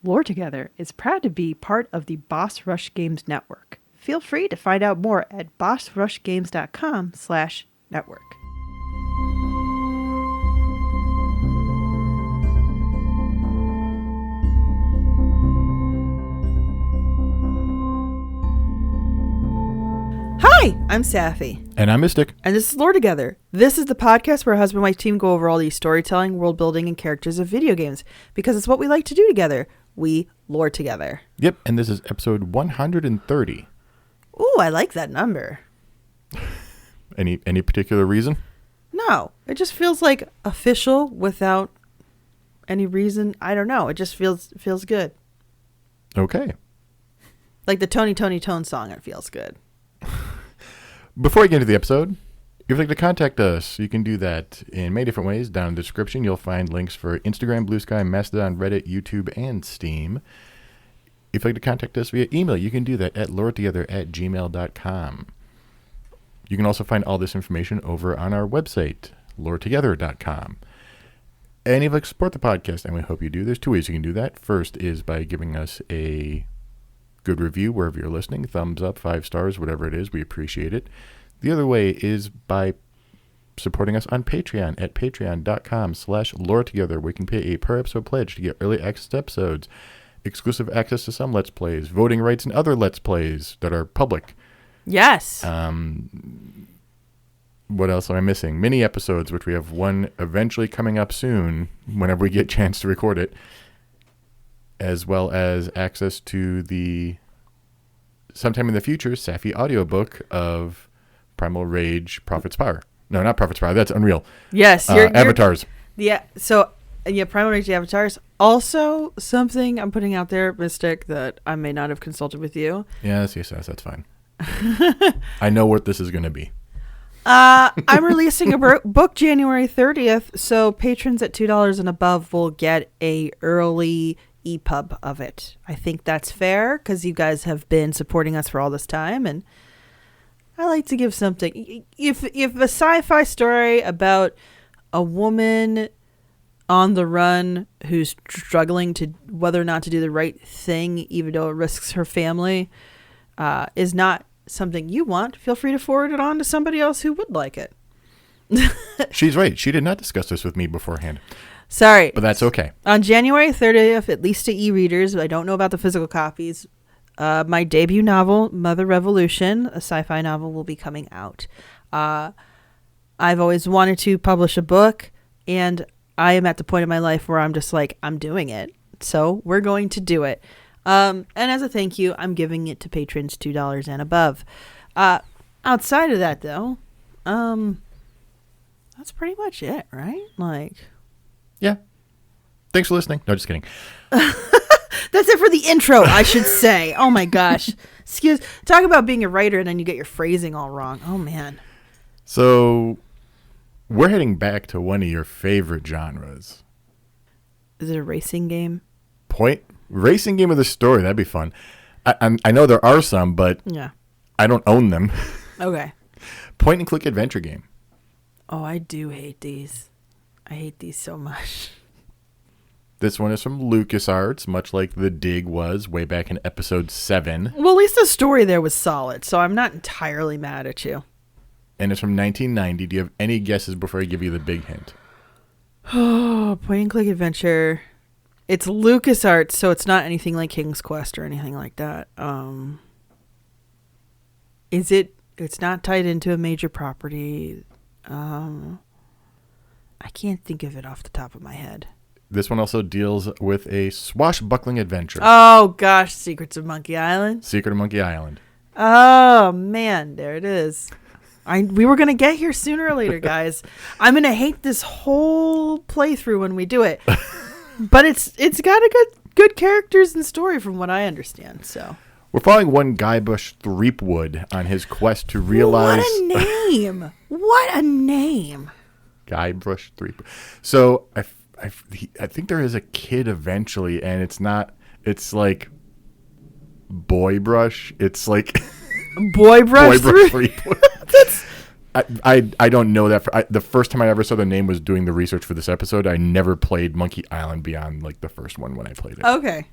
Lore Together is proud to be part of the Boss Rush Games Network. Feel free to find out more at bossrushgames.com/network. Hi, I'm Safi. And I'm Mystic. And this is Lore Together. This is the podcast where a husband and wife team go over all the storytelling, world building, and characters of video games. Because it's what we like to do together. We lore together. Yep, and this is episode 130. Ooh, I like that number. Any particular reason? No, it just feels like official without any reason. I don't know. It just feels good. Okay. Like the Tony Tone song, it feels good. Before we get into the episode, if you'd like to contact us, you can do that in many different ways. Down in the description, you'll find links for Instagram, Blue Sky, Mastodon, Reddit, YouTube, and Steam. If you'd like to contact us via email, you can do that at loretogether@gmail.com. You can also find all this information over on our website, loretogether.com. And if you'd like to support the podcast, and we hope you do, there's two ways you can do that. First is by giving us a good review wherever you're listening, thumbs up, 5 stars, whatever it is, we appreciate it. The other way is by supporting us on Patreon at patreon.com/loretogether, where you can pay a per episode pledge to get early access episodes, exclusive access to some Let's Plays, voting rights, and other Let's Plays that are public. Yes. What else am I missing? Mini episodes, which we have one eventually coming up soon, whenever we get a chance to record it, as well as access to the sometime in the future Safi audiobook of Primal Rage Prophet's Power. No, not Prophet's Power. That's Unreal. Yes. Avatars. Yeah. So, Primal Rage Avatars. Also, something I'm putting out there, Mystic, that I may not have consulted with you. Yes, that's fine. I know what this is going to be. I'm releasing a book January 30th, so patrons at $2 and above will get a early EPUB of it. I think that's fair because you guys have been supporting us for all this time, and I like to give something. If a sci-fi story about a woman on the run who's struggling to whether or not to do the right thing, even though it risks her family, is not something you want, feel free to forward it on to somebody else who would like it. She's right. She did not discuss this with me beforehand. Sorry. But that's okay. On January 30th, at least to e-readers, I don't know about the physical copies, my debut novel, Mother Revolution, a sci-fi novel, will be coming out. I've always wanted to publish a book, and I am at the point in my life where I'm just like, I'm doing it. So we're going to do it. And as a thank you, I'm giving it to patrons $2 and above. Outside of that, though, that's pretty much it, right? Like... Yeah. Thanks for listening. No, just kidding. That's it for the intro, I should say. Oh my gosh. Talk about being a writer and then you get your phrasing all wrong. Oh man. So we're heading back to one of your favorite genres. Is it a racing game? Racing game with a story. That'd be fun. I know there are some, but yeah, I don't own them. Okay. Point and click adventure game. Oh, I do hate these. I hate these so much. This one is from LucasArts, much like The Dig was way back in episode 7. Well, at least the story there was solid, so I'm not entirely mad at you. And it's from 1990. Do you have any guesses before I give you the big hint? Oh, point and click adventure. It's LucasArts, so it's not anything like King's Quest or anything like that. It's not tied into a major property. I can't think of it off the top of my head. This one also deals with a swashbuckling adventure. Oh, gosh. Secrets of Monkey Island. Secret of Monkey Island. Oh, man. There it is. We were going to get here sooner or later, guys. I'm going to hate this whole playthrough when we do it. But it's got a good characters and story from what I understand. So we're following one Guybrush Threepwood on his quest to realize... What a name. What a name. Guybrush Threepwood. So I think there is a kid eventually, and it's like Boybrush. It's like Boybrush Threepwood. I don't know that. The first time I ever saw the name was doing the research for this episode. I never played Monkey Island beyond like the first one when I played it. Okay.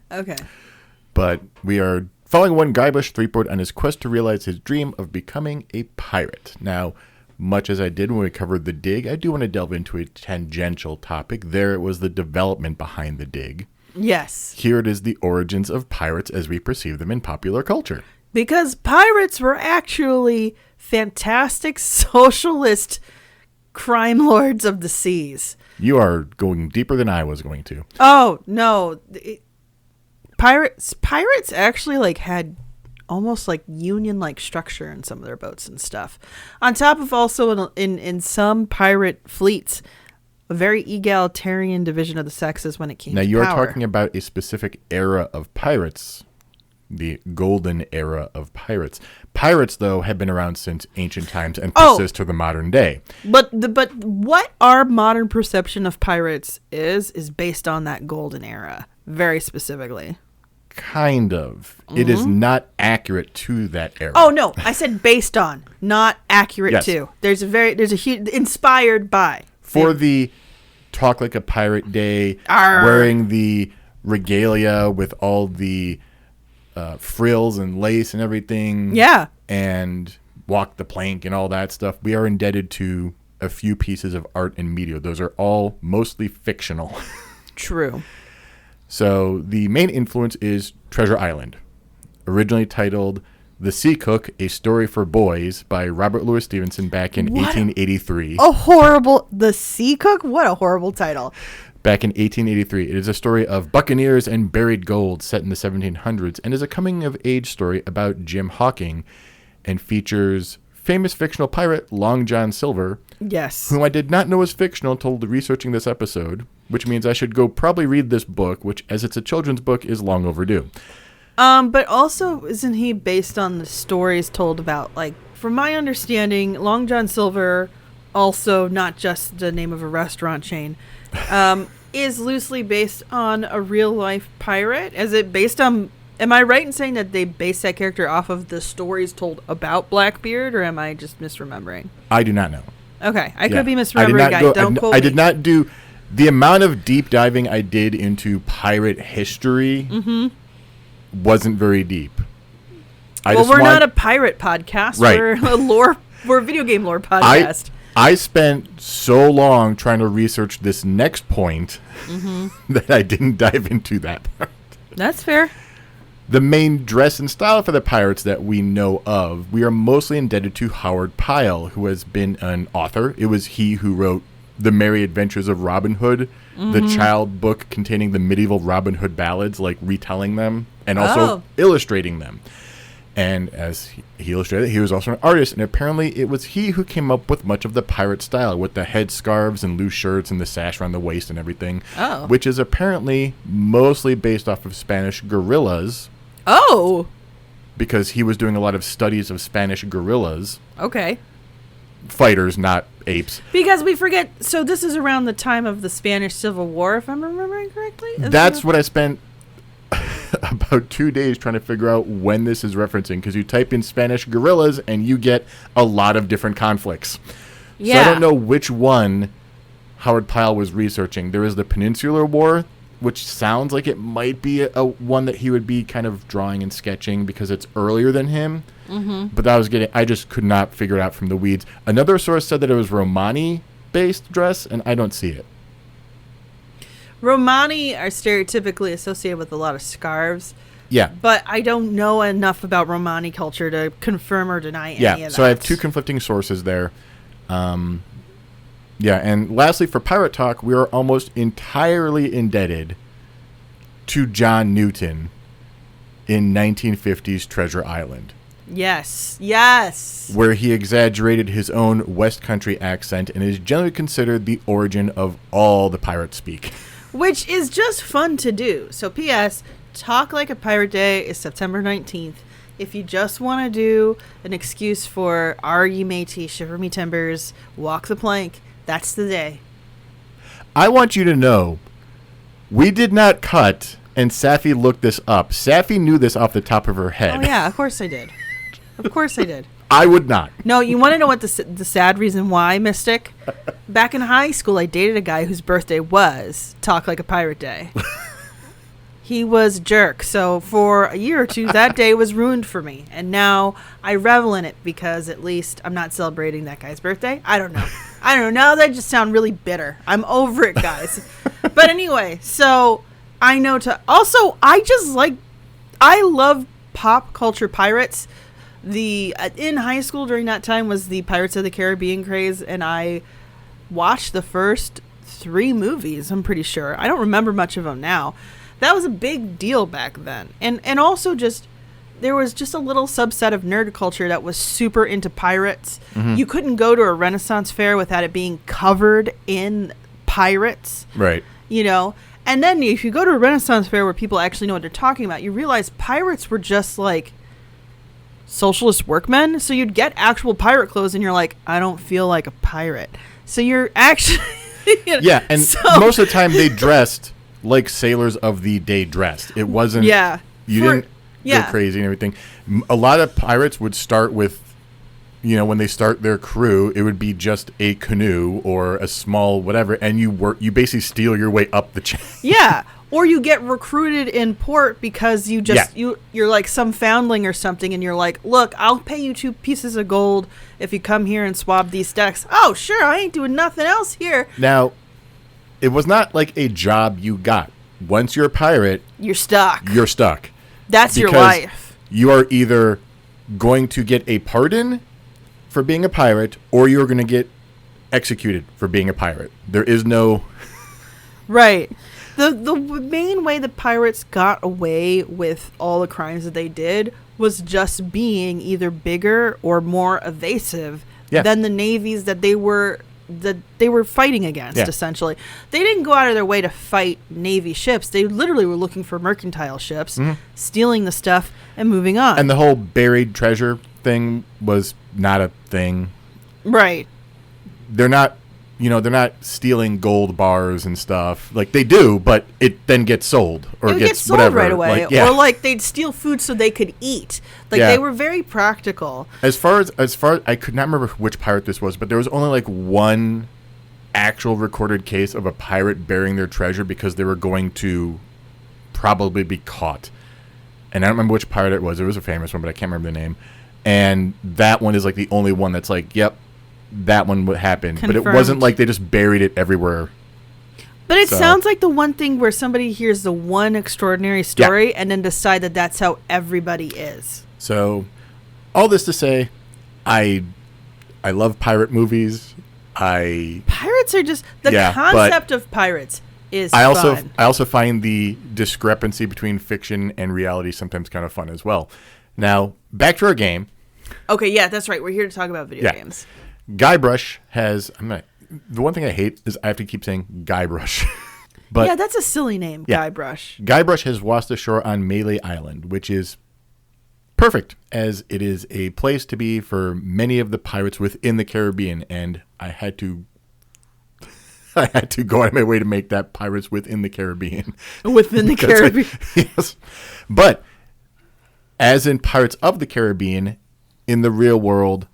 But we are following one Guybrush Threepwood on his quest to realize his dream of becoming a pirate. Now, much as I did when we covered The Dig, I do want to delve into a tangential topic. There it was the development behind The Dig. Yes. Here it is the origins of pirates as we perceive them in popular culture. Because pirates were actually fantastic socialist crime lords of the seas. You are going deeper than I was going to. Oh, no. Pirates actually like had almost like union-like structure in some of their boats and stuff. On top of also in some pirate fleets, a very egalitarian division of the sexes when it came to power. Now, you're talking about a specific era of pirates, the golden era of pirates. Pirates, though, have been around since ancient times and persist to the modern day. But what our modern perception of pirates is based on that golden era, very specifically. Kind of. It is not accurate to that era. Oh, no. I said based on, not accurate to. There's a huge, inspired by. For the talk like a pirate day, Arr. wearing the regalia with all the frills and lace and everything. Yeah. And walk the plank and all that stuff. We are indebted to a few pieces of art and media. Those are all mostly fictional. True. So the main influence is Treasure Island, originally titled The Sea Cook, A Story for Boys by Robert Louis Stevenson back in 1883. The Sea Cook? What a horrible title. Back in 1883. It is a story of buccaneers and buried gold set in the 1700s and is a coming-of-age story about Jim Hawking and features famous fictional pirate Long John Silver, yes, whom I did not know was fictional until researching this episode, which means I should go probably read this book, which, as it's a children's book, is long overdue. But also, isn't he based on the stories told about, like, from my understanding, Long John Silver, also not just the name of a restaurant chain, is loosely based on a real-life pirate? Is it based on... Am I right in saying that they base that character off of the stories told about Blackbeard, or am I just misremembering? I do not know. Okay, I could be misremembering. Don't quote me. I did not do... The amount of deep diving I did into pirate history wasn't very deep. We're not a pirate podcast. Right. We're a video game lore podcast. I spent so long trying to research this next point that I didn't dive into that part. That's fair. The main dress and style for the pirates that we know of, we are mostly indebted to Howard Pyle, who has been an author. It was he who wrote The Merry Adventures of Robin Hood, the child book containing the medieval Robin Hood ballads, like retelling them and also illustrating them. And as he illustrated, he was also an artist, and apparently it was he who came up with much of the pirate style with the head scarves and loose shirts and the sash around the waist and everything, which is apparently mostly based off of Spanish guerrillas. Oh! Because he was doing a lot of studies of Spanish guerrillas. Okay. Fighters, not apes. Because we forget, so this is around the time of the Spanish Civil War, if I'm remembering correctly? That's what I spent about 2 days trying to figure out when this is referencing, because you type in Spanish guerrillas and you get a lot of different conflicts. Yeah. So I don't know which one Howard Pyle was researching. There is the Peninsular War, which sounds like it might be a one that he would be kind of drawing and sketching because it's earlier than him. But I just could not figure it out from the weeds. Another source said that it was Romani-based dress, and I don't see it. Romani are stereotypically associated with a lot of scarves. Yeah. But I don't know enough about Romani culture to confirm or deny any of that. Yeah, so I have two conflicting sources there. Yeah, and lastly, for Pirate Talk, we are almost entirely indebted to John Newton in 1950's Treasure Island. Yes, yes. Where he exaggerated his own West Country accent and is generally considered the origin of all the pirate speak. Which is just fun to do. So P.S., Talk Like a Pirate Day is September 19th. If you just want to do an excuse for R ye matey, shiver me timbers, walk the plank, that's the day. I want you to know, we did not cut, and Safi looked this up. Safi knew this off the top of her head. Oh, yeah, of course I did. Of course I did. I would not. No, you want to know what the sad reason why, Mystic? Back in high school, I dated a guy whose birthday was Talk Like a Pirate Day. He was a jerk. So for a year or two, that day was ruined for me. And now I revel in it because at least I'm not celebrating that guy's birthday. I don't know. That just sounds really bitter. I'm over it, guys. But anyway, so I know I love pop culture pirates. In high school during that time was the Pirates of the Caribbean craze, and I watched the first 3 movies, I'm pretty sure. I don't remember much of them now. That was a big deal back then. And also just, there was just a little subset of nerd culture that was super into pirates. Mm-hmm. You couldn't go to a Renaissance fair without it being covered in pirates. Right. You know? And then if you go to a Renaissance fair where people actually know what they're talking about, you realize pirates were just like socialist workmen. So you'd get actual pirate clothes and you're like, I don't feel like a pirate. So you're actually... Yeah, and most of the time they dressed like sailors of the day dressed. It wasn't... Yeah. You didn't go crazy and everything. A lot of pirates would start with, when they start their crew, it would be just a canoe or a small whatever, and you basically steal your way up the chain. Yeah. Or you get recruited in port because you're like some foundling or something, and you're like, look, I'll pay you 2 pieces of gold if you come here and swab these decks. Oh, sure, I ain't doing nothing else here. Now, it was not like a job you got. Once you're a pirate, you're stuck. Because That's your life. You are either going to get a pardon for being a pirate, or you're going to get executed for being a pirate. There is no... Right. The main way the pirates got away with all the crimes that they did was just being either bigger or more evasive than the navies that they were fighting against, essentially. They didn't go out of their way to fight Navy ships. They literally were looking for mercantile ships, stealing the stuff, and moving on. And the whole buried treasure thing was not a thing. Right. They're not stealing gold bars and stuff. Like, they do, but it then gets sold. Or gets sold whatever. Right away. Or, they'd steal food so they could eat. They were very practical. As far as I could not remember which pirate this was, but there was only, one actual recorded case of a pirate burying their treasure because they were going to probably be caught. And I don't remember which pirate it was. It was a famous one, but I can't remember the name. And that one is, the only one that's yep, that one would happen. Confirmed. But it wasn't like they just buried it everywhere. But it sounds like the one thing where somebody hears the one extraordinary story and then decide that that's how everybody is. So, all this to say, I love pirate movies. Pirates are just... The concept of pirates is fun. I also find the discrepancy between fiction and reality sometimes kind of fun as well. Now, back to our game. Okay, yeah, that's right. We're here to talk about video games. Guybrush has... the one thing I hate is I have to keep saying Guybrush. But yeah, that's a silly name, Guybrush. Guybrush has washed ashore on Melee Island, which is perfect, as it is a place to be for many of the pirates within the Caribbean, and I had to go out of my way to make that pirates within the Caribbean. Within the Caribbean. Yes. But as in Pirates of the Caribbean, in the real world,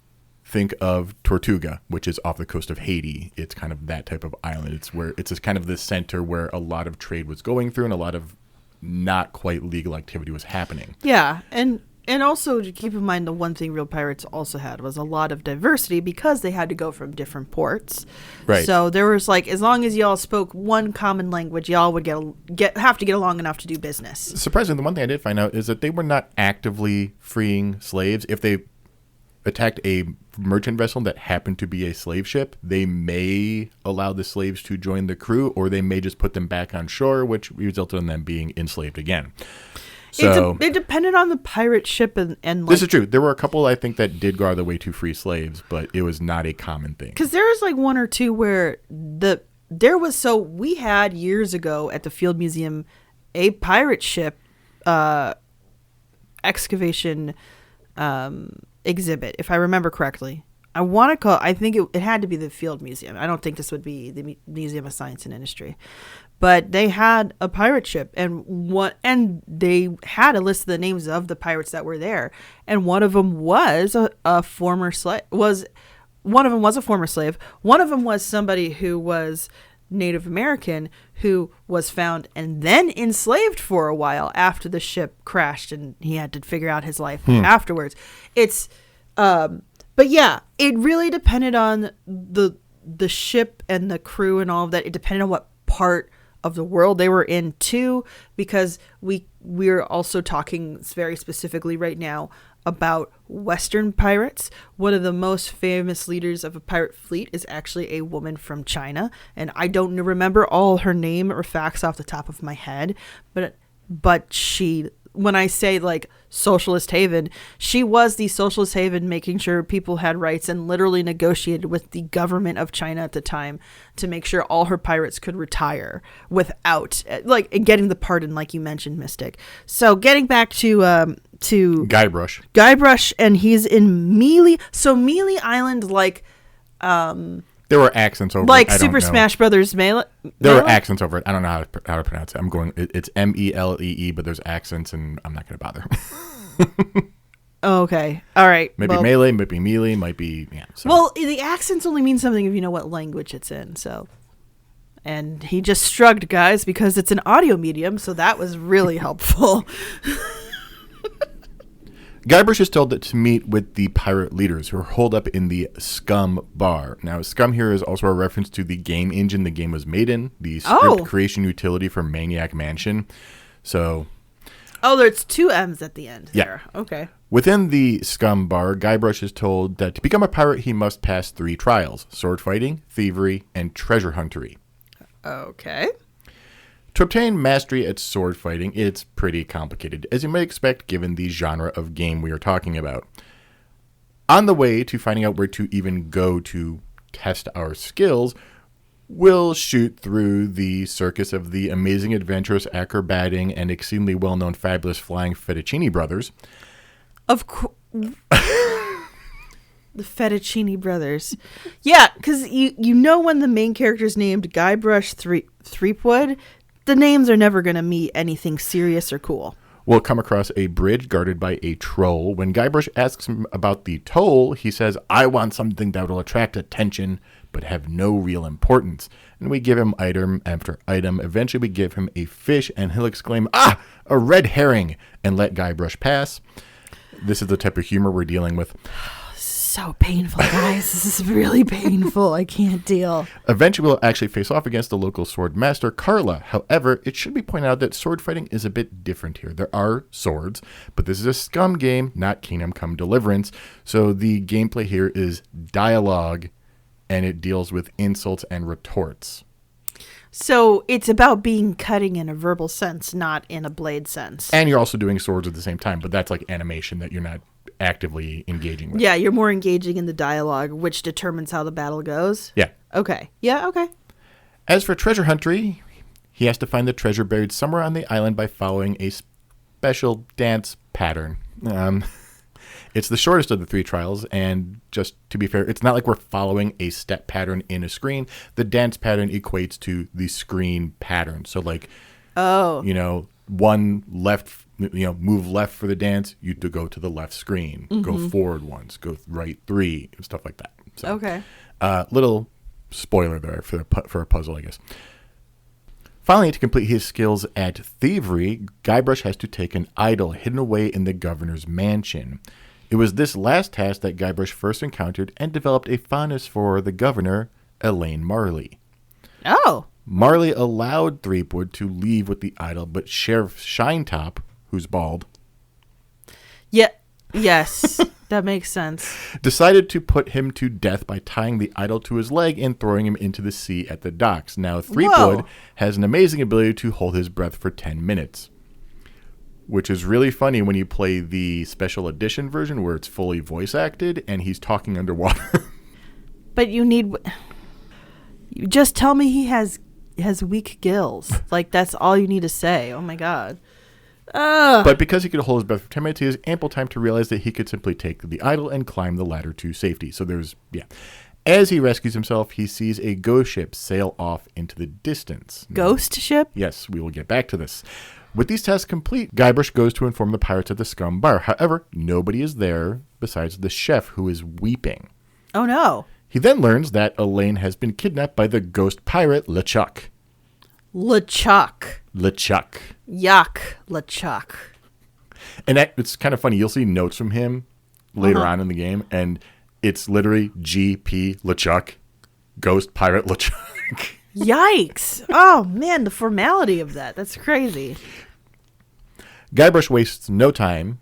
think of Tortuga, which is off the coast of Haiti. It's kind of that type of island. It's kind of the center where a lot of trade was going through and a lot of not quite legal activity was happening. Yeah, and also to keep in mind, the one thing real pirates also had was a lot of diversity because they had to go from different ports. Right. So there was as long as y'all spoke one common language, y'all would have to get along enough to do business. Surprisingly, the one thing I did find out is that they were not actively freeing slaves. If they attacked a merchant vessel that happened to be a slave ship, they may allow the slaves to join the crew, or they may just put them back on shore, which resulted in them being enslaved again. So it depended on the pirate ship and this is true. There were a couple, I think, that did go out of the way to free slaves, but it was not a common thing. Because there was one or two where we had years ago at the Field Museum a pirate ship excavation exhibit, if I remember correctly. I think it had to be the Field Museum. I don't think this would be the Museum of Science and Industry. but they had a pirate ship, and they had a list of the names of the pirates that were there, and one of them was a former slave. One of them was a former slave. One of them was somebody who was Native American who was found and then enslaved for a while after the ship crashed, and he had to figure out his life afterwards. But yeah, it really depended on the ship and the crew and all of that. It depended on what part of the world they were in too, because we're also talking very specifically right now about Western pirates. One of the most famous leaders of a pirate fleet is actually a woman from China, and I don't remember all her name or facts off the top of my head, but she, when I say like socialist haven, she was the socialist haven, making sure people had rights, and literally negotiated with the government of China at the time to make sure all her pirates could retire without getting the pardon, like you mentioned, Mystic. So getting back to Guybrush, and he's in Mealy. So Mealy Island, there were accents over like it. I Super don't know. Smash Brothers Melee. There were accents over it. I don't know how to pronounce it. It's Melee, but there's accents, and I'm not going to bother. Okay. All right. Maybe Melee, maybe Mealy, might be, yeah. So. Well, the accents only mean something if you know what language it's in, so. And he just shrugged, guys, because it's an audio medium, so that was really helpful. Guybrush is told that to meet with the pirate leaders who are holed up in the Scum Bar. Now, Scum here is also a reference to the game engine the game was made in, the script creation utility for Maniac Mansion. So... Oh, there's two M's at the end there. Yeah. Okay. Within the Scum Bar, Guybrush is told that to become a pirate, he must pass 3 trials: sword fighting, thievery, and treasure huntery. Okay. To obtain mastery at sword fighting, it's pretty complicated, as you might expect given the genre of game we are talking about. On the way to finding out where to even go to test our skills, we'll shoot through the circus of the amazing, adventurous, acrobating, and exceedingly well-known fabulous flying Fettuccine Brothers. Of course. The Fettuccine Brothers. Yeah, because you know when the main character's named Guybrush Threepwood, the names are never going to meet anything serious or cool. We'll come across a bridge guarded by a troll. When Guybrush asks him about the toll, he says, "I want something that will attract attention, but have no real importance." And we give him item after item. Eventually we give him a fish, and he'll exclaim, "Ah, a red herring," and let Guybrush pass. This is the type of humor we're dealing with. So painful, guys. This is really painful. I can't deal. Eventually, we'll actually face off against the local sword master, Carla. However, it should be pointed out that sword fighting is a bit different here. There are swords, but this is a Scum game, not Kingdom Come Deliverance. So the gameplay here is dialogue, and it deals with insults and retorts. So it's about being cutting in a verbal sense, not in a blade sense. And you're also doing swords at the same time, but that's like animation that you're not actively engaging with. Yeah, you're more engaging in the dialogue, which determines how the battle goes. Yeah. Okay. Yeah, okay. As for treasure huntery, he has to find the treasure buried somewhere on the island by following a special dance pattern. It's the shortest of the 3 trials, and just to be fair, it's not like we're following a step pattern in a screen. The dance pattern equates to the screen pattern. So like, one left, move left for the dance, you to go to the left screen, go forward once, go right 3, stuff like that. So, okay. Little spoiler there for a puzzle, I guess. Finally, to complete his skills at thievery, Guybrush has to take an idol hidden away in the governor's mansion. It was this last task that Guybrush first encountered and developed a fondness for the governor, Elaine Marley. Oh. Marley allowed Threepwood to leave with the idol, but Sheriff Shinetop, who's bald... Yeah. Yes, that makes sense. Decided to put him to death by tying the idol to his leg and throwing him into the sea at the docks. Now, Threepwood has an amazing ability to hold his breath for 10 minutes, which is really funny when you play the special edition version where it's fully voice acted and he's talking underwater. But you just tell me he has weak gills. Like, that's all you need to say. Oh, my God. But because he could hold his breath for 10 minutes, he has ample time to realize that he could simply take the idol and climb the ladder to safety. So there's, As he rescues himself, he sees a ghost ship sail off into the distance. Ghost ship? Yes, we will get back to this. With these tasks complete, Guybrush goes to inform the pirates at the Scum Bar. However, nobody is there besides the chef, who is weeping. Oh, no. He then learns that Elaine has been kidnapped by the ghost pirate LeChuck. LeChuck. LeChuck. Yuck. LeChuck. And it's kind of funny. You'll see notes from him later on in the game, and it's literally G.P. LeChuck, ghost pirate LeChuck. Yikes. Oh, man, the formality of that. That's crazy. Guybrush wastes no time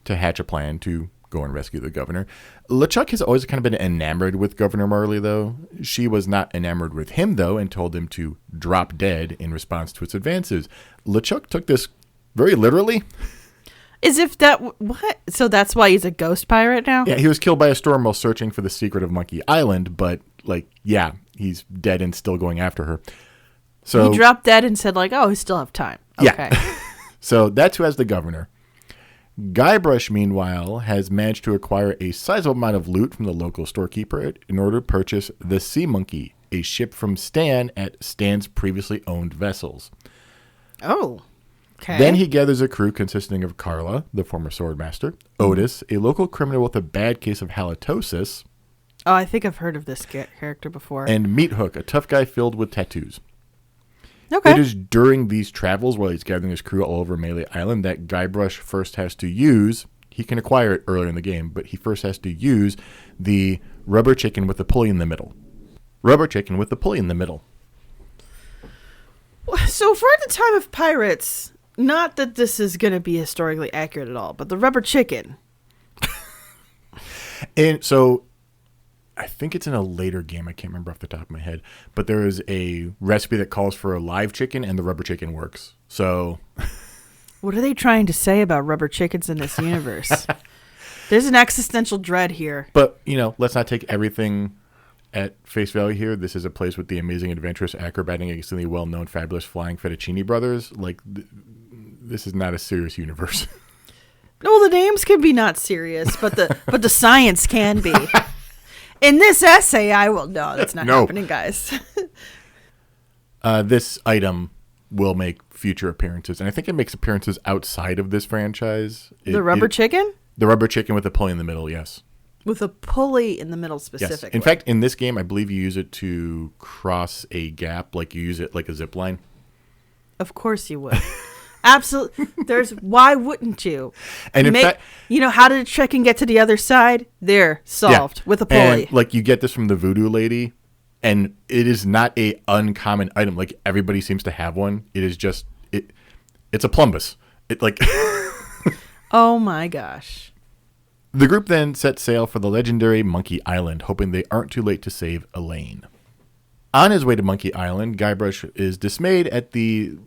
to hatch a plan to go and rescue the governor. LeChuck has always kind of been enamored with Governor Marley, though. She was not enamored with him, though, and told him to drop dead in response to its advances. LeChuck took this very literally. As if that... What? So that's why he's a ghost pirate now? Yeah, he was killed by a storm while searching for the secret of Monkey Island, but, yeah, he's dead and still going after her. So he dropped dead and said, oh, we still have time. Okay. Yeah. So that's who has the governor. Guybrush, meanwhile, has managed to acquire a sizable amount of loot from the local storekeeper in order to purchase the Sea Monkey, a ship from Stan at Stan's previously owned vessels. Oh, okay. Then he gathers a crew consisting of Carla, the former swordmaster, Otis, a local criminal with a bad case of halitosis. Oh, I think I've heard of this character before. And Meat Hook, a tough guy filled with tattoos. Okay. It is during these travels while he's gathering his crew all over Melee Island that Guybrush first has to use, he can acquire it earlier in the game, but he first has to use the rubber chicken with the pulley in the middle. Rubber chicken with the pulley in the middle. So for the time of pirates, not that this is going to be historically accurate at all, but the rubber chicken. And so I think it's in a later game. I can't remember off the top of my head, but there is a recipe that calls for a live chicken, and the rubber chicken works. So, what are they trying to say about rubber chickens in this universe? There's an existential dread here. But let's not take everything at face value here. This is a place with the amazing, adventurous, acrobatic, extremely well-known, fabulous, flying fettuccine brothers. This is not a serious universe. No, the names can be not serious, but the science can be. In this essay, I will... No, that's not happening, guys. This item will make future appearances, and I think it makes appearances outside of this franchise. The rubber chicken? The rubber chicken with a pulley in the middle, yes. With a pulley in the middle specifically. Yes. In fact, in this game, I believe you use it to cross a gap, like you use it like a zip line. Of course you would. Absolutely. Why wouldn't you? And in fact, how did a chicken get to the other side? There, solved with a pulley. And, you get this from the voodoo lady, and it is not a uncommon item. Everybody seems to have one. It is just it's a plumbus. Oh my gosh. The group then sets sail for the legendary Monkey Island, hoping they aren't too late to save Elaine. On his way to Monkey Island, Guybrush is dismayed at the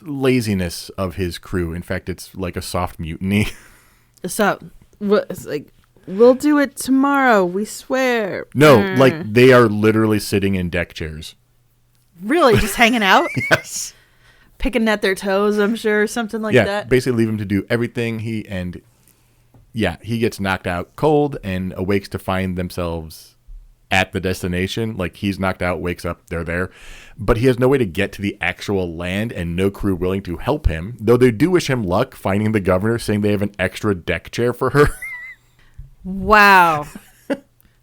laziness of his crew. In fact, it's like a soft mutiny. So, it's we'll do it tomorrow, we swear. No, they are literally sitting in deck chairs. Really? Just hanging out? Yes. Picking at their toes, I'm sure, something like that. Yeah, basically leave him to do everything. He gets knocked out cold and awakes to find themselves at the destination. He's knocked out, wakes up, they're there. But he has no way to get to the actual land and no crew willing to help him. Though they do wish him luck finding the governor, saying they have an extra deck chair for her. Wow.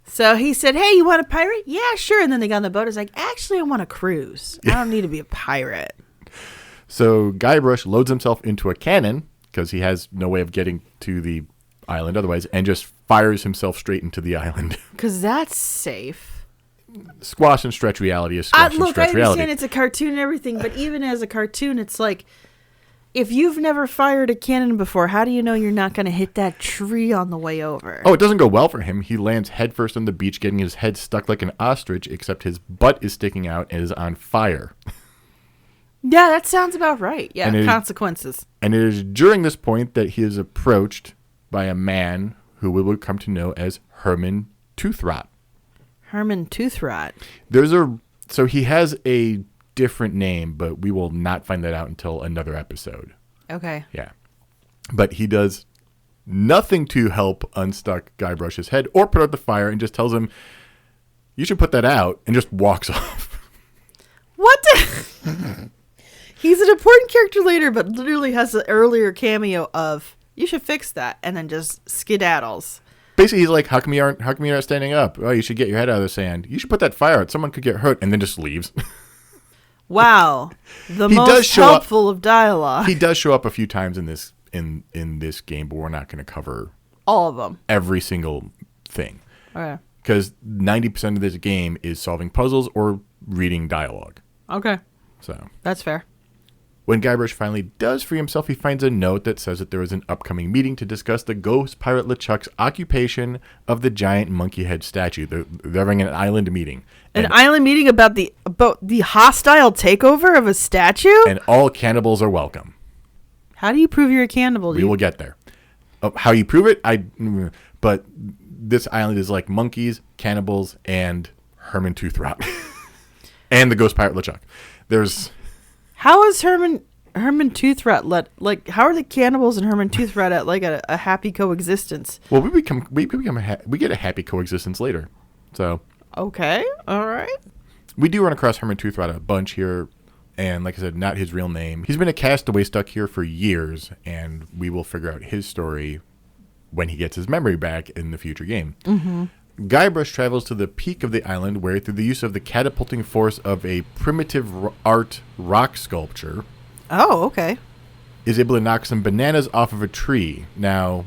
So he said, hey, you want a pirate? Yeah, sure. And then they got on the boat. It's actually, I want a cruise. I don't need to be a pirate. So Guybrush loads himself into a cannon because he has no way of getting to the island otherwise, and just fires himself straight into the island. Because that's safe. Squash and stretch reality is squash and stretch reality. I understand it's a cartoon and everything, but even as a cartoon, it's if you've never fired a cannon before, how do you know you're not going to hit that tree on the way over? Oh, it doesn't go well for him. He lands headfirst on the beach, getting his head stuck like an ostrich, except his butt is sticking out and is on fire. Yeah, that sounds about right. Yeah, consequences. And it is during this point that he is approached by a man who we will come to know as Herman Toothrot. Herman Toothrot. So he has a different name, but we will not find that out until another episode. Okay. Yeah. But he does nothing to help unstuck Guybrush's head or put out the fire, and just tells him, You should put that out, and just walks off. What the? He's an important character later, but literally has an earlier cameo of, you should fix that, and then just skedaddles. Basically, he's like, how come you're not standing up? Oh, you should get your head out of the sand. You should put that fire out. Someone could get hurt, and then just leaves. Wow. The most helpful of dialogue. He does show up a few times in this game, but we're not going to cover all of them. Every single thing. Okay. Because 90% of this game is solving puzzles or reading dialogue. Okay. So that's fair. When Guybrush finally does free himself, he finds a note that says that there is an upcoming meeting to discuss the ghost pirate LeChuck's occupation of the giant monkey head statue. They're having an island meeting. An island meeting about the hostile takeover of a statue? And all cannibals are welcome. How do you prove you're a cannibal? We will get there. How you prove it? But this island is like monkeys, cannibals, and Herman Toothrot. And the ghost pirate LeChuck. How is Herman Toothrot how are the cannibals and Herman Toothrot at like a happy coexistence? Well, we get a happy coexistence later. So okay, all right. We do run across Herman Toothrot a bunch here, and like I said, not his real name. He's been a castaway stuck here for years, and we will figure out his story when he gets his memory back in the future game. Mm-hmm. Guybrush travels to the peak of the island where, through the use of the catapulting force of a primitive art rock sculpture, is able to knock some bananas off of a tree. Now,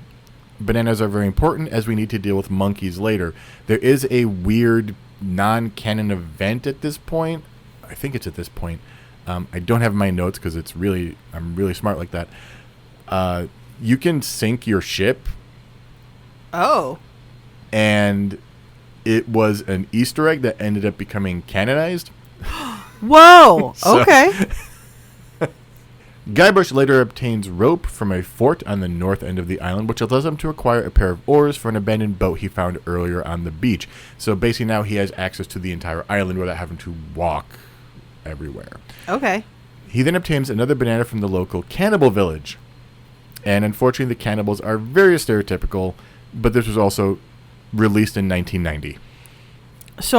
bananas are very important as we need to deal with monkeys later. There is a weird non-canon event at this point. I think it's at this point. I don't have my notes because I'm really smart like that. You can sink your ship. Oh. And it was an Easter egg that ended up becoming canonized. Whoa! Okay. Guybrush later obtains rope from a fort on the north end of the island, which allows him to acquire a pair of oars for an abandoned boat he found earlier on the beach. So basically now he has access to the entire island without having to walk everywhere. Okay. He then obtains another banana from the local cannibal village. And unfortunately, the cannibals are very stereotypical, but this was also released in 1990. So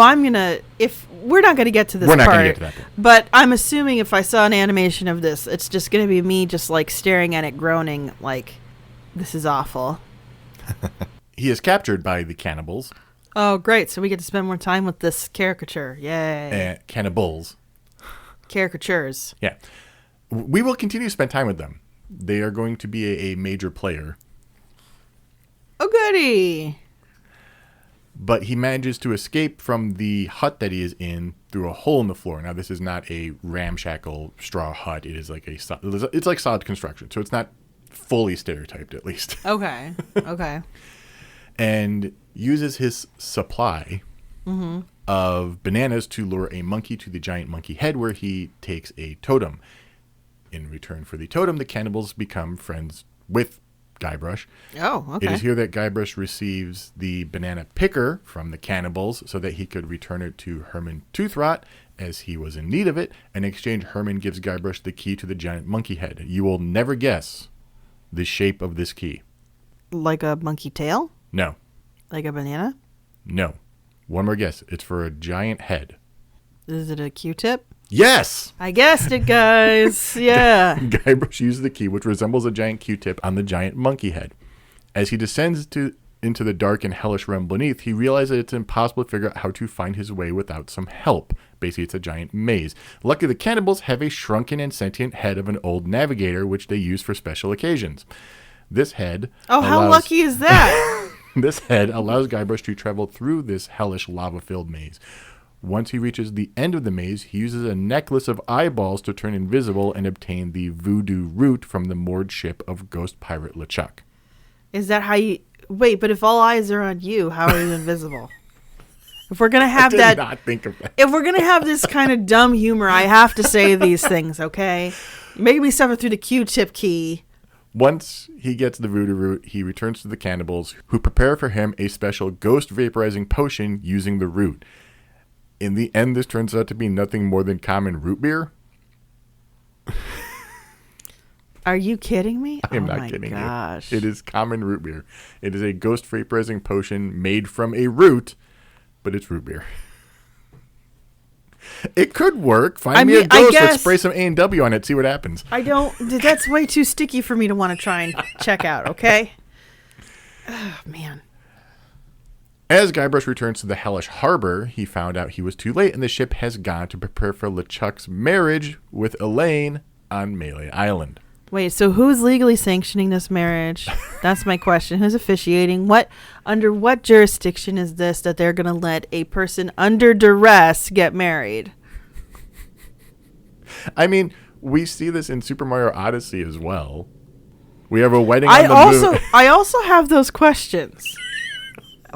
we're not gonna get to this part. We're not gonna get to that part. But I'm assuming if I saw an animation of this, it's just gonna be me just like staring at it, groaning like, this is awful. He is captured by the cannibals. Oh, great! So we get to spend more time with this caricature. Yay! Cannibals. Caricatures. Yeah, we will continue to spend time with them. They are going to be a major player. Oh, goody! But he manages to escape from the hut that he is in through a hole in the floor. Now, this is not a ramshackle straw hut. It is like it's like solid construction, so it's not fully stereotyped, at least. Okay. Okay. And uses his supply of bananas to lure a monkey to the giant monkey head, where he takes a totem. In return for the totem, the cannibals become friends with Guybrush. Oh, okay. It is here that Guybrush receives the banana picker from the cannibals so that he could return it to Herman Toothrot as he was in need of it. In exchange, Herman gives Guybrush the key to the giant monkey head. You will never guess the shape of this key. Like a monkey tail? No. Like a banana? No. One more guess. It's for a giant head. Is it a Q-tip? Yes! I guessed it, guys. Yeah. Guybrush uses the key, which resembles a giant Q-tip, on the giant monkey head. As he descends into the dark and hellish realm beneath, he realizes that it's impossible to figure out how to find his way without some help. Basically, it's a giant maze. Luckily, the cannibals have a shrunken and sentient head of an old navigator, which they use for special occasions. This head... Oh, how lucky is that? This head allows Guybrush to travel through this hellish lava-filled maze. Once he reaches the end of the maze, he uses a necklace of eyeballs to turn invisible and obtain the voodoo root from the moored ship of ghost pirate LeChuck. Is that how you... Wait, but if all eyes are on you, how are you invisible? If we're going to have that... I did not think of that. If we're going to have this kind of dumb humor, I have to say these things, okay? You make me suffer through the Q-tip key. Once he gets the voodoo root, he returns to the cannibals, who prepare for him a special ghost vaporizing potion using the root. In the end, this turns out to be nothing more than common root beer. Are you kidding me? I am not kidding you. It is common root beer. It is a ghost vaporizing potion made from a root, but it's root beer. It could work. Find me a ghost. Let's spray some A&W on it. See what happens. That's way too sticky for me to want to try and check out. Okay. Oh, man. As Guybrush returns to the hellish harbor, he found out he was too late, and the ship has gone to prepare for LeChuck's marriage with Elaine on Melee Island. Wait, so who's legally sanctioning this marriage? That's my question. Who's officiating? Under what jurisdiction is this that they're going to let a person under duress get married? I mean, we see this in Super Mario Odyssey as well. We have a wedding on the moon. I also have those questions.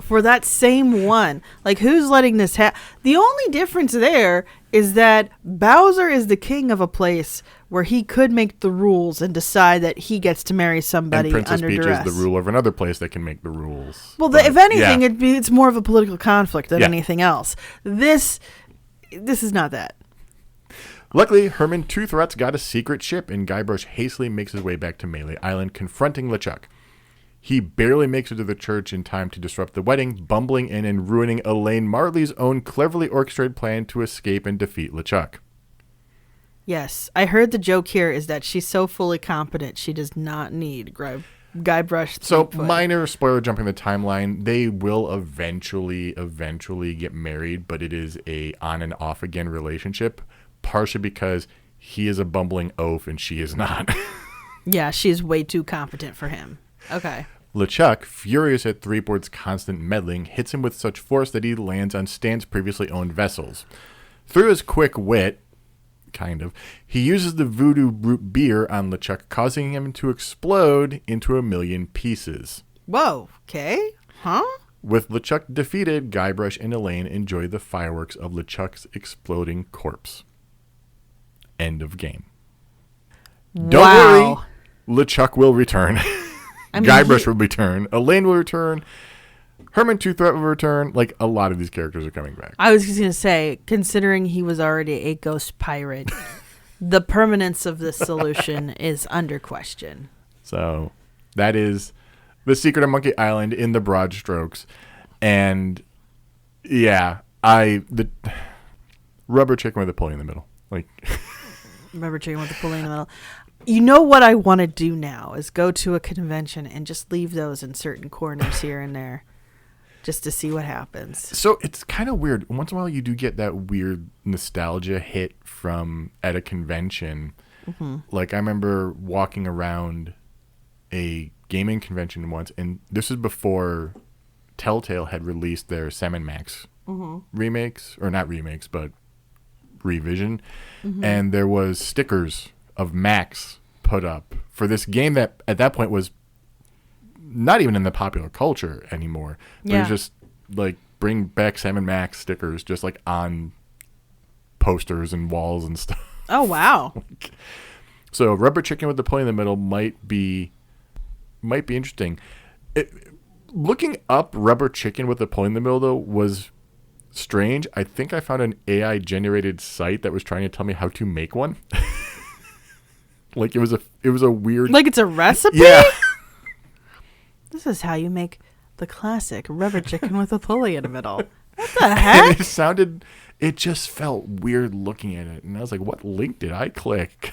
For that same one, like, who's letting this happen? The only difference there is that Bowser is the king of a place where he could make the rules and decide that he gets to marry somebody and Princess under Peach duress. is the ruler of another place that can make the rules. Well, if anything, it's more of a political conflict than anything else. This is not that. Luckily, Herman Toothrot's got a secret ship, and Guybrush hastily makes his way back to Melee Island, confronting LeChuck. He barely makes it to the church in time to disrupt the wedding, bumbling in and ruining Elaine Marley's own cleverly orchestrated plan to escape and defeat LeChuck. Yes, I heard the joke here is that she's so fully competent she does not need Guybrush. So, minor spoiler jumping the timeline, they will eventually get married, but it is a on and off again relationship, partially because he is a bumbling oaf and she is not. Yeah, she's way too competent for him. Okay. LeChuck, furious at Threepwood's constant meddling, hits him with such force that he lands on Stan's previously owned vessels. Through his quick wit, he uses the voodoo root beer on LeChuck, causing him to explode into 1,000,000 pieces. Whoa, okay. Huh? With LeChuck defeated, Guybrush and Elaine enjoy the fireworks of LeChuck's exploding corpse. End of game. Don't worry, LeChuck will return. Guybrush will return. Elaine will return. Herman Toothrot will return. Like, a lot of these characters are coming back. I was just going to say, considering he was already a ghost pirate, the permanence of this solution is under question. So, that is The Secret of Monkey Island in the broad strokes. And, yeah, the rubber chicken with a pulley in the middle. Like, rubber chicken with a pulley in the middle. You know what I want to do now is go to a convention and just leave those in certain corners here and there just to see what happens. So it's kind of weird. Once in a while you do get that weird nostalgia hit from at a convention. Mm-hmm. Like, I remember walking around a gaming convention once, and this is before Telltale had released their Sam & Max remakes, or not remakes, but revision. Mm-hmm. And there was stickers of Max put up for this game that at that point was not even in the popular culture anymore. But it was just like, bring back Sam & Max stickers just like on posters and walls and stuff. Oh, wow. So rubber chicken with the pulley in the middle might be interesting. Looking up rubber chicken with the pulley in the middle, though, was strange. I think I found an AI generated site that was trying to tell me how to make one. Like, it was a weird, like, it's a recipe. Yeah. This is how you make the classic rubber chicken with a pulley in the middle. What the heck? And it just felt weird looking at it, and I was like, what link did I click?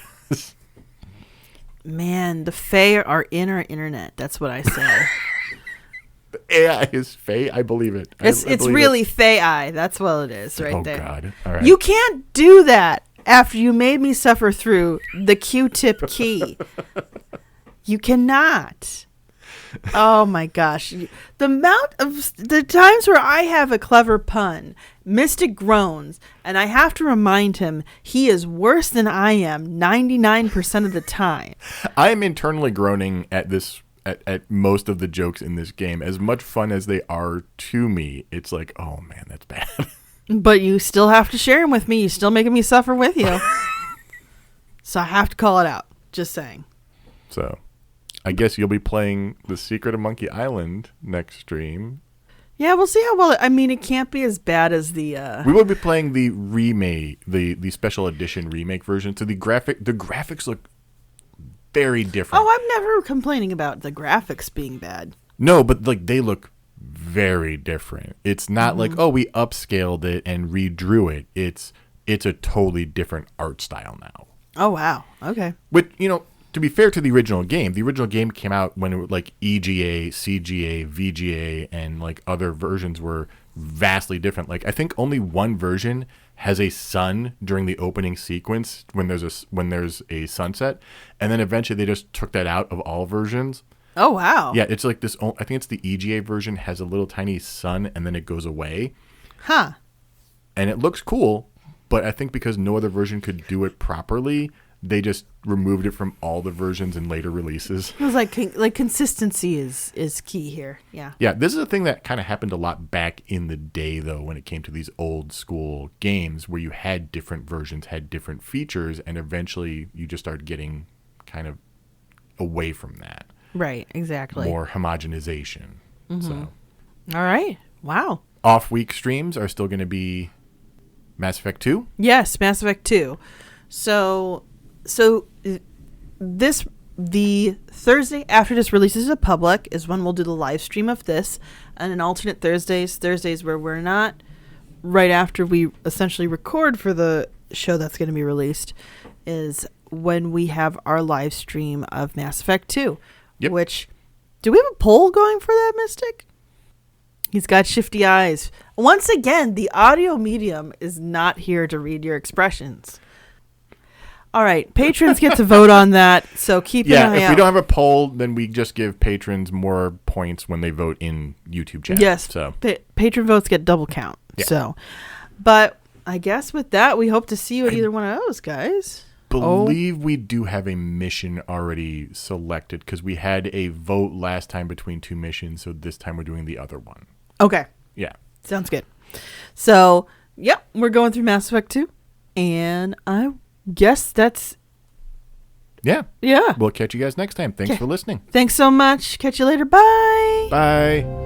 Man, the Fae are in our internet. That's what I say. The AI is Fae. I believe it. It's really Fae. That's what it is right there. Oh, God. All right. You can't do that after you made me suffer through the Q-tip key. You cannot. Oh, my gosh. The amount of the times where I have a clever pun, Mystic groans, and I have to remind him he is worse than I am 99% of the time. I am internally groaning at this. At most of the jokes in this game, as much fun as they are to me, it's like, oh man, that's bad. But you still have to share them with me. You're still making me suffer with you. So I have to call it out. Just saying. So I guess you'll be playing The Secret of Monkey Island next stream. Yeah, we'll see how well. I mean, it can't be as bad as the. We will be playing the remake, the special edition remake version. So the graphics look very different. Oh, I'm never complaining about the graphics being bad. No, but like, they look very different. It's not like, oh, we upscaled it and redrew it. It's it's a totally different art style now. Oh, wow. Okay. Which, to be fair to the original game came out when it was like EGA, CGA, VGA, and like other versions were vastly different. Like I think only one version has a sun during the opening sequence when there's a sunset, and then eventually they just took that out of all versions. Oh, wow. Yeah, it's like this. I think it's the EGA version has a little tiny sun, and then it goes away. Huh. And it looks cool, but I think because no other version could do it properly, they just removed it from all the versions in later releases. It was like consistency is key here. Yeah. Yeah, this is a thing that kind of happened a lot back in the day, though, when it came to these old school games where you had different versions, had different features, and eventually you just started getting kind of away from that. Right, exactly. More homogenization. Mm-hmm. So, all right. Wow. Off-week streams are still going to be Mass Effect 2? Yes, Mass Effect 2. So the Thursday after this releases to public is when we'll do the live stream of this, and an alternate Thursdays where we're not right after we essentially record for the show that's going to be released is when we have our live stream of Mass Effect 2. Yep. Which, do we have a poll going for that, Mystic? He's got shifty eyes. Once again, the audio medium is not here to read your expressions. All right, patrons get to vote on that, so keep an eye out. Yeah, if we don't have a poll, then we just give patrons more points when they vote in YouTube chat. Yes, so patron votes get double count. Yeah. So, but I guess with that, we hope to see you at either one of those, guys. Believe we do have a mission already selected because we had a vote last time between two missions, so this time we're doing the other one. Okay. Yeah. Sounds good. So, yep, we're going through Mass Effect 2, and I guess that's... Yeah. Yeah. We'll catch you guys next time. Thanks for listening. Thanks so much. Catch you later. Bye. Bye.